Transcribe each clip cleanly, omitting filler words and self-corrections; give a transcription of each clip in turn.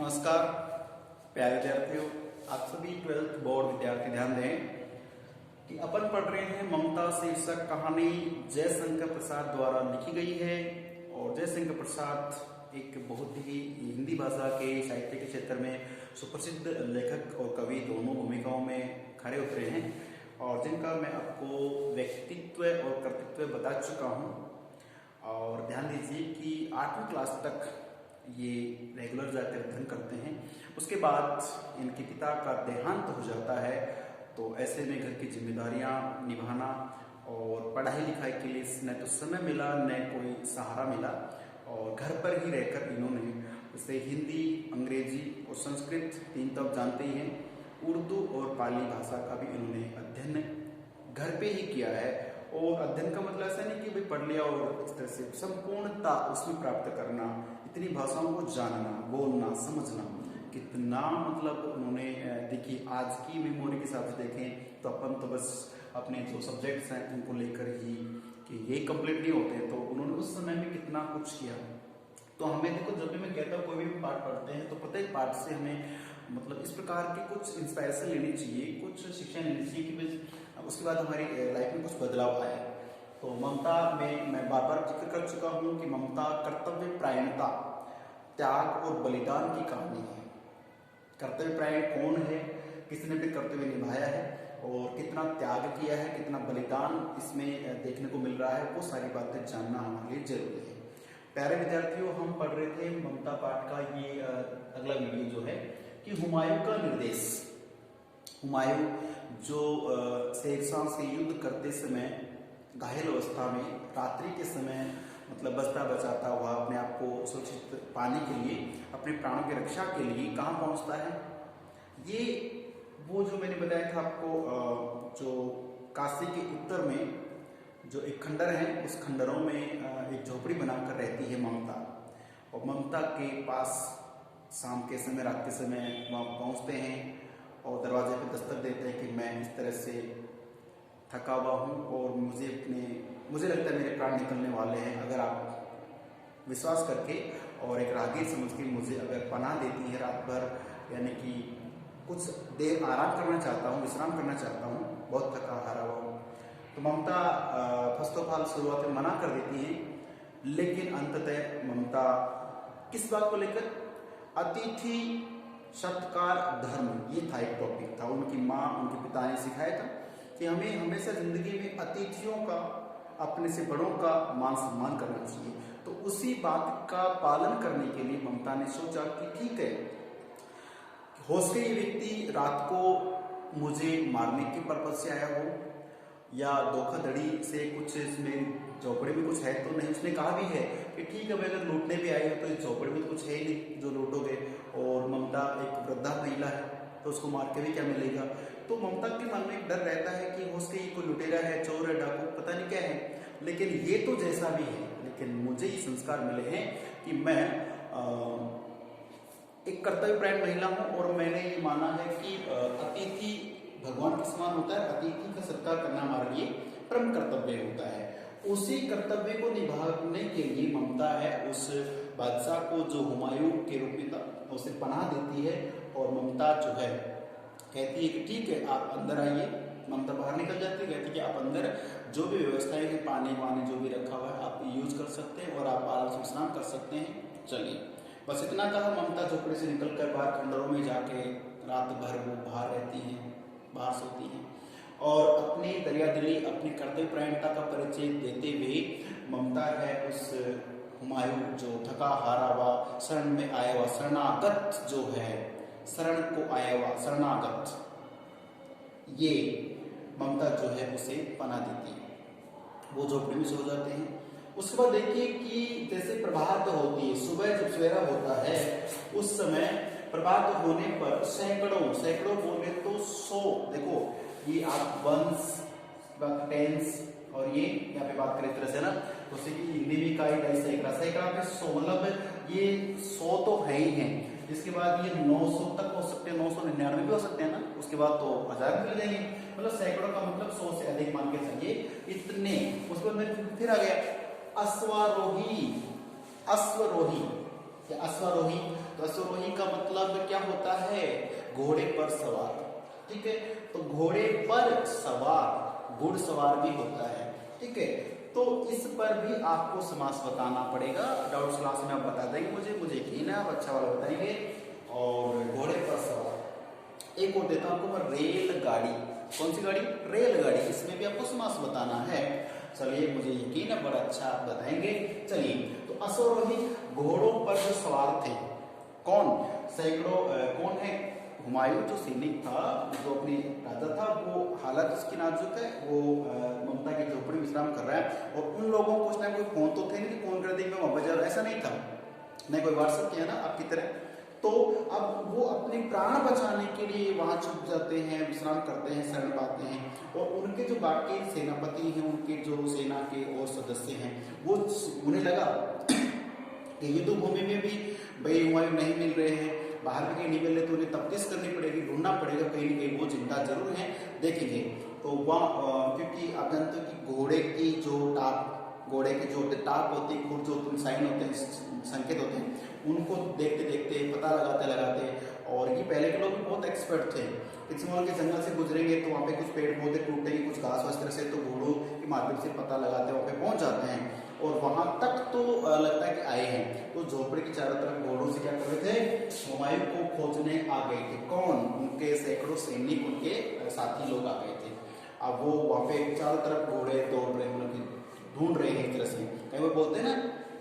नमस्कार प्यारे विद्यार्थियों, आप सभी 12th बोर्ड विद्यार्थी ध्यान दें कि अपन पढ़ रहे हैं ममता शीर्षक कहानी जयशंकर प्रसाद द्वारा लिखी गई है। और जयशंकर प्रसाद एक बहुत ही हिंदी भाषा के साहित्य के क्षेत्र में सुप्रसिद्ध लेखक और कवि दोनों भूमिकाओं में खड़े उतरे हैं और जिनका मैं आपको व्यक्तित्व और कर्तृत्व बता चुका हूँ। और ध्यान दीजिए कि 8वीं क्लास तक ये रेगुलर जाकर अध्ययन करते हैं। उसके बाद इनके पिता का देहांत हो जाता है, तो ऐसे में घर की जिम्मेदारियां निभाना और पढ़ाई लिखाई के लिए न तो समय मिला न कोई सहारा मिला। और घर पर ही रहकर इन्होंने जैसे हिंदी, अंग्रेजी और संस्कृत 3 तो आप जानते ही हैं, उर्दू और पाली भाषा का भी इन्होंने अध्ययन घर पे ही किया है। और अध्ययन का मतलब ऐसा नहीं कि भाई पढ़ लिया और इस तरह से संपूर्णता उसमें प्राप्त करना, इतनी भाषाओं को जानना, बोलना, समझना, कितना मतलब उन्होंने देखिए आज की मेमोरी के हिसाब से देखें तो अपन तो बस अपने जो सब्जेक्ट्स हैं उनको लेकर ही कि ये कंप्लीट नहीं होते, तो उन्होंने उस समय में कितना कुछ किया। तो हमें देखो, जब भी मैं कहता हूँ कोई भी पाठ पढ़ते हैं तो प्रत्येक पाठ से हमें मतलब इस प्रकार की कुछ इंस्पायरेशन लेनी चाहिए, कुछ शिक्षा लेनी चाहिए कि उसके बाद हमारी लाइफ में कुछ बदलाव आए। तो ममता में मैं बार बार जिक्र कर चुका हूँ कि ममता कर्तव्य परायणता, त्याग और बलिदान की कहानी है। कर्तव्य परायण कौन है, किसने भी कर्तव्य निभाया है और कितना त्याग किया है, कितना बलिदान इसमें देखने को मिल रहा है, वो सारी बातें जानना हमारे लिए जरूरी है। प्यारे विद्यार्थियों, हम पढ़ रहे थे ममता पाठ का ये अगला वीडियो जो है कि हुमायूं का निर्देश। हुमायूं जो शेरशाह से युद्ध करते समय घायल अवस्था में रात्रि के समय मतलब बचता बचाता हुआ अपने आप को सुरक्षित पाने के लिए, अपने प्राणों की रक्षा के लिए कहाँ पहुंचता है, ये वो जो मैंने बताया था आपको, जो काशी के उत्तर में जो एक खंडर है, उस खंडरों में एक झोपड़ी बनाकर रहती है ममता। और ममता के पास शाम के समय, रात के समय वहाँ पहुँचते हैं और दरवाजे पे दस्तक देते हैं कि मैं इस तरह से थका हुआ हूँ और मुझे लगता है मेरे प्राण निकलने वाले हैं। अगर आप विश्वास करके और एक राहगीर समझ के मुझे अगर पनाह देती है रात भर, यानी कि कुछ देर आराम करना चाहता हूँ, विश्राम करना चाहता हूँ, बहुत थका हारा हुआ हूँ, तो ममता फर्स्ट ऑफ ऑल शुरुआत में मना कर देती है। लेकिन अंततः ममता किस बात को लेकर, अतिथि सत्कार धर्म, ये था एक टॉपिक था। उनकी माँ, उनके पिता ने सिखाया था कि हमें हमेशा जिंदगी में अतिथियों का, अपने से बड़ों का मान सम्मान करना चाहिए। तो उसी बात का पालन करने के लिए ममता ने सोचा कि ठीक है, हो सके ये व्यक्ति रात को मुझे मारने के पर्पज से आया हो या धोखाधड़ी से कुछ इसमें झोपड़ी में कुछ है तो नहीं। उसने कहा भी है कि ठीक है, अगर लूटने भी आए हो तो इस झोपड़ी में तो कुछ है ही नहीं जो लूटोगे, और ममता एक वृद्धा महिला है तो उसको मार के भी क्या मिलेगा। तो ममता के मन में एक डर रहता है कि हो सके कोई लुटेरा है, चोर है, डाकू, पता नहीं क्या है, लेकिन ये तो जैसा भी है, लेकिन मुझे ये संस्कार मिले हैं कि मैं एक कर्तव्यपरायण महिला हूँ और मैंने ये माना है कि अतिथि भगवान के समान होता है। अतिथि का सत्कार करना हमारे लिए परम कर्तव्य होता है। उसी कर्तव्य को निभाने के लिए ममता है उस बादशाह को जो हुमायूं के रूप में था उसे पनाह देती है। और ममता जो है कहती है कि ठीक है, आप अंदर आइए। ममता बाहर निकल जाती है, कहती है कि आप अंदर जो भी व्यवस्थाएं हैं, पानी वानी जो भी रखा हुआ है आप यूज कर सकते हैं और आप आराम से स्नान कर सकते हैं, चलिए। बस इतना कहा, ममता झोपड़ी से निकलकर बाहर खंडरों में जाके रात भर वो बाहर रहती हैं, बाहर सोती हैं और अपनी दरियादिली, अपनी कर्तव्यपरायणता का परिचय देते हुए ममता है उस हुमायूं जो थका हारा हुआ, शरण में आया हुआ, शरणागत जो है, शरण को आया हुआ शरणागत, ये ममता जो है उसे पनाह देती है। वो झोपड़ी में सो जाते हैं। उसके बाद देखिए कि जैसे प्रभात होती है, सुबह जब सवेरा होता है उस समय प्रभात होने पर सैकड़ों बोले तो 100, देखो ये आप वंस, टेंस और ये यहाँ पे बात करें तरह से ना, तो हिंदी में इकाई सैकड़ा पे 100, मतलब ये 100 तो है ही है। इसके बाद ये 900 तक हो सकते हैं, 999 भी हो सकते हैं ना, उसके बाद तो 1000 मिल जाएंगे, मतलब सैकड़ों का मतलब 100 से अधिक मान के चलिए इतने। उसके बाद फिर आ गया अश्वारोही, अश्वारोही तो अश्वरोही का मतलब क्या होता है? घोड़े पर सवार। ठीक है, तो घोड़े पर सवार घुड़सवार भी होता है। ठीक है, तो इस पर भी आपको समास बताना पड़ेगा। डाउट्स क्लास में आप बता देंगे, मुझे यकीन है आप अच्छा वाला बताएंगे। और घोड़े पर सवार, एक और देता हूं आपको पर रेलगाड़ी। कौन सी गाड़ी? रेलगाड़ी। इसमें भी आपको समास बताना है। चलिए, मुझे यकीन है बड़ा अच्छा आप बताएंगे। चलिए, तो अश्वरोही घोड़ों पर जो सवार थे, कौन? सैकड़ों कौन है? हुमायूं जो सैनिक था, जो अपनी राजा था, वो हालत उसकी नाजुक है, वो ममता की झोपड़ी विश्राम कर रहा है। और उन लोगों को उस टाइम कोई फोन तो थे नहीं कि फोन कर देंगे वहां बजा, ऐसा नहीं था, नहीं कोई व्हाट्सएप किया ना आपकी तरह। तो अब वो अपने प्राण बचाने के लिए वहां छुप जाते हैं, विश्राम करते हैं, शरण पाते हैं। और उनके जो बाकी सेनापति हैं, उनके जो सेना के और सदस्य हैं, वो उन्हें लगा कि युद्ध भूमि में भी भाई हुमायूं नहीं मिल रहे हैं, बाहर भी कहीं नहीं मिल रहे, तो उन्हें तफ्तीश करनी पड़ेगी, ढूंढना पड़ेगा, कहीं ना कहीं वो जिंदा जरूर है, देखेंगे। तो वहाँ क्योंकि आप जानते हो कि घोड़े की जो टाप होती है, खुर जो साइन होते हैं, संकेत होते हैं, उनको देखते देखते पता लगाते, और ये पहले के लोग भी बहुत एक्सपर्ट थे। किसी के जंगल से गुजरेंगे तो वहाँ पे कुछ पेड़ पौधे टूटेंगे, कुछ घास वस्त्र से, तो घोड़ों के माध्यम से पता लगाते वहाँ पे पहुंच जाते हैं, और वहां तक तो लगता है कि आए हैं। तो झोपड़ी के चारों तरफ घोड़ों से क्या कर रहे थे? हुमायूं को खोजने आ गए थे। कौन? उनके सैकड़ों सैनिक, उनके साथी लोग आ गए थे। अब वो वहां पे चारों तरफ घोड़े दौड़ रहे, मतलब ढूंढ रहे हैं एक तरह से। कई वो बोलते हैं ना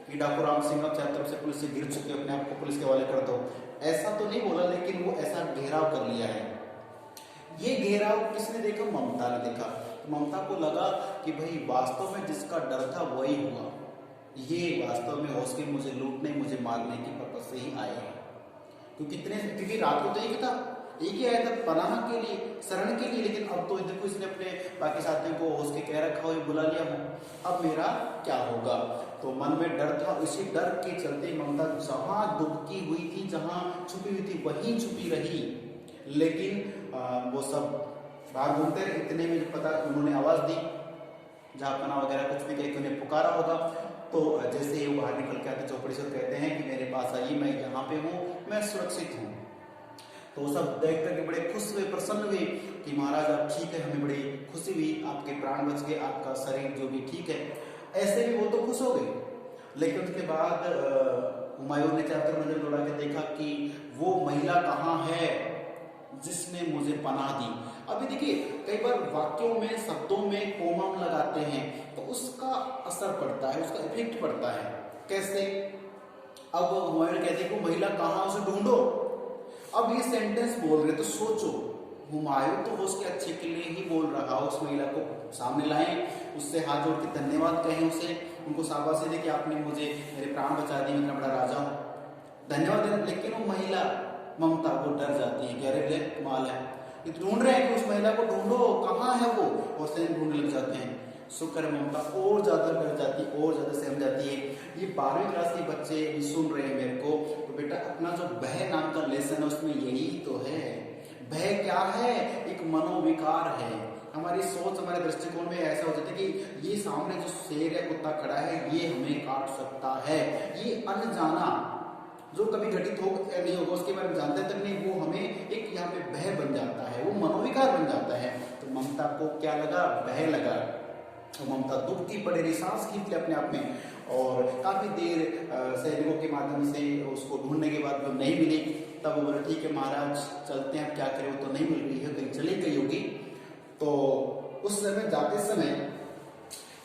कि डाकू राम सिंह चारों तरफ से पुलिस से गिर चुके, अपने आप को पुलिस के हवाले कर दो, ऐसा तो नहीं बोला, लेकिन वो ऐसा घेराव कर लिया है। ये घेराव किसने देखा? ममता ने देखा। ममता को लगा कि भाई वास्तव में जिसका डर था वही हुआ, ये वास्तव में होश के मुझे लूटने, मुझे मारने की पर्पज से ही आए हैं। क्योंकि रात को तो एक था, एक ही आया था पनाह के लिए, शरण के लिए, लेकिन अब तो देखो इसने अपने बाकी साथियों को होश के कह रखा हो, बुला लिया हो, अब मेरा क्या होगा? तो मन में डर था, इसी डर के चलते ममता जहां दुबकी हुई थी, जहां छुपी हुई थी, वहीं छुपी रही। लेकिन वो सब बाहर घूमते रहे। इतने में पता उन्होंने आवाज दी, जहाँ पना वगैरह कुछ भी कहीं उन्हें पुकारा होगा, तो जैसे ही वो बाहर निकल के आते चौपड़ी से कहते हैं कि मेरे पास आइए, मैं यहाँ पे हूँ, मैं सुरक्षित हूँ। तो वो सब देख करके बड़े खुश हुए, प्रसन्न हुए कि महाराज आप ठीक है, हमें बड़ी खुशी हुई, आपके प्राण बच गए, आपका शरीर जो भी ठीक है। ऐसे भी वो तो खुश हो गए। लेकिन उसके बाद हुमायूं ने चारों तरफ नजर दौड़ा के देखा कि वो महिला कहाँ है जिसने मुझे पनाह दी। अभी देखिए, कई बार वाक्यों में, शब्दों में कोमम लगाते हैं तो उसका असर पड़ता है, उसका इफेक्ट पड़ता है। कैसे? अब हुमायूं कहते हैं कि महिला कहाँ, उसे ढूंढो। अब ये सेंटेंस बोल रहे तो सोचो, हुमायूं तो वो उसके अच्छे के लिए ही बोल रहा, उस महिला को सामने लाएं, उससे हाथ जोड़ के धन्यवाद कहें, उसे उनको शाबाशी दे कि आपने मुझे मेरे प्राण बचा दिए, मैं इतना बड़ा राजा हूं, धन्यवाद दें। लेकिन वो महिला ममता को डर जाती है कि अरे ले कमाल है, ये ढूंढ रहे हैं कि उस महिला को ढूंढो, कहाँ है वो, और सैन ढूंढने लग जाते हैं। शुक्र ममता और ज्यादा डर जाती है, और ज्यादा सहम जाती है। ये 12वीं क्लास के बच्चे सुन रहे हैं मेरे को, तो बेटा अपना जो भय नाम का लेसन है उसमें यही तो है। भय क्या है? एक मनोविकार है। हमारी सोच, हमारे दृष्टिकोण में ऐसा हो जाता है कि ये सामने जो शेर है, कुत्ता खड़ा है, ये हमें काट सकता है। ये अनजाना जो कभी घटित हो नहीं होगा, उसके बारे में जानते तक नहीं, वो हमें एक यहाँ पे भय बन जाता है, वो मनोविकार बन जाता है। तो ममता को क्या लगा? भय लगा। तो ममता दुबकी पड़े रही, सांस खींच ले अपने आप में, और काफी देर सैनिकों के माध्यम से उसको ढूंढने के बाद वो नहीं मिली। तब वो बोला ठीक है महाराज चलते हैं, अब क्या करें, वो तो नहीं मिल रही है, कहीं चली गई होगी। तो उस समय जाते समय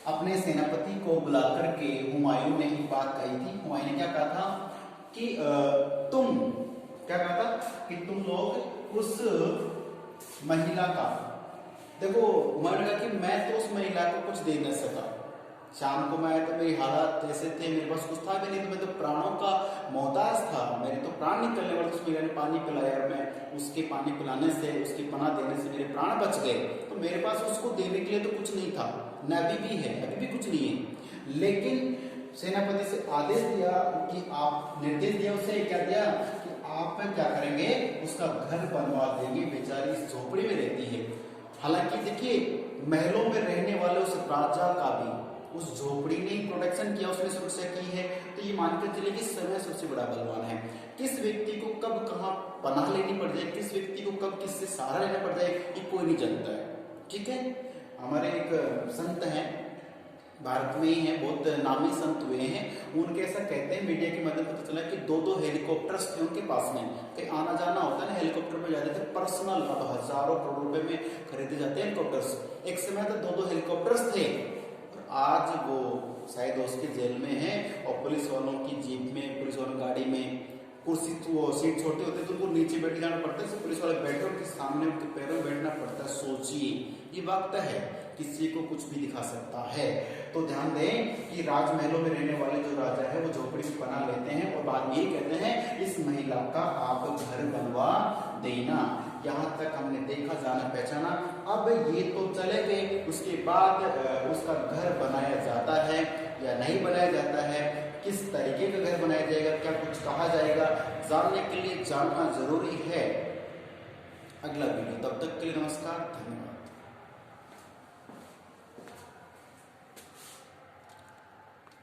अपने सेनापति को बुला करके हुमायूं ने एक बात कही थी। हुमायूं ने क्या कहा था कि तुम क्या कहा था कि तुम लोग उस महिला का, देखो हुमायूं ने कहा कि मैं तो उस महिला को कुछ दे न सका, शाम को मैं तो मेरी हालात जैसे थे, मेरे पास कुछ था भी नहीं, तो मैं तो प्राणों का मोहताज था, मेरे तो प्राण निकलने वाले। उस महिला ने पानी पिलाया और मैं उसके पानी पिलाने से, उसकी पनाह देने से मेरे प्राण बच गए। तो मेरे पास उसको देने के लिए तो कुछ नहीं था, न अभी भी है, अभी भी कुछ नहीं है। लेकिन सेनापति से आदेश दिया कि आप, निर्देश दिया उसे, क्या दिया कि आप क्या करेंगे, उसका घर बनवा देंगे, बेचारी इस झोपड़ी में रहती है। हालांकि देखिए महलों में रहने वाले उस राजा का भी, उस झोपड़ी ने प्रोटेक्शन किया, उसने सुरक्षा की है, तो ये मान के चलिए कि समय सबसे बड़ा बलवान है। किस व्यक्ति को कब कहाँ पनाह लेनी पड़ जाए, किस व्यक्ति को कब किससे सहारा लेना पड़ जाए, ये कोई नहीं जानता है। ठीक है, हमारे एक संत हैं, भारत में ही हैं, बहुत नामी संत हुए हैं, उनके ऐसा कहते हैं, मीडिया के माध्यम पता चला कि 2-2 हेलीकॉप्टर्स थे उनके पास में, कहीं आना जाना होता है ना, हेलीकॉप्टर में जाते थे, पर्सनल, अब हजारों करोड़ रुपए में खरीदे जाते हैं हेलीकॉप्टर्स, एक समय तो 2-2 हेलीकॉप्टर्स थे, और आज वो शायद उसके जेल में है, और पुलिस वालों की जीप में, पुलिस वालों की गाड़ी में कुर्सी, वो सीट छोटी होती है तो उनको नीचे बैठ जाना पड़ता है, पुलिस वाले बैठे उनके सामने उनके पैरों में बैठना पड़ता है। सोचिए, ये वक्त है, किसी को कुछ भी दिखा सकता है। तो ध्यान दें कि राजमहलों में रहने वाले जो राजा है वो झोपड़ी में पनाह लेते हैं, और बाद में ये कहते हैं इस महिला का आप घर बनवा देना। यहाँ तक हमने देखा, जाना, पहचाना, अब ये तो चले गए, उसके बाद उसका घर बनाया जाता है या नहीं बनाया जाता है, किस तरीके का घर बनाया जाएगा, क्या कुछ कहा जाएगा, जानने के लिए जानना जरूरी है। अगला वीडियो, तब तक के लिए नमस्कार, धन्यवाद।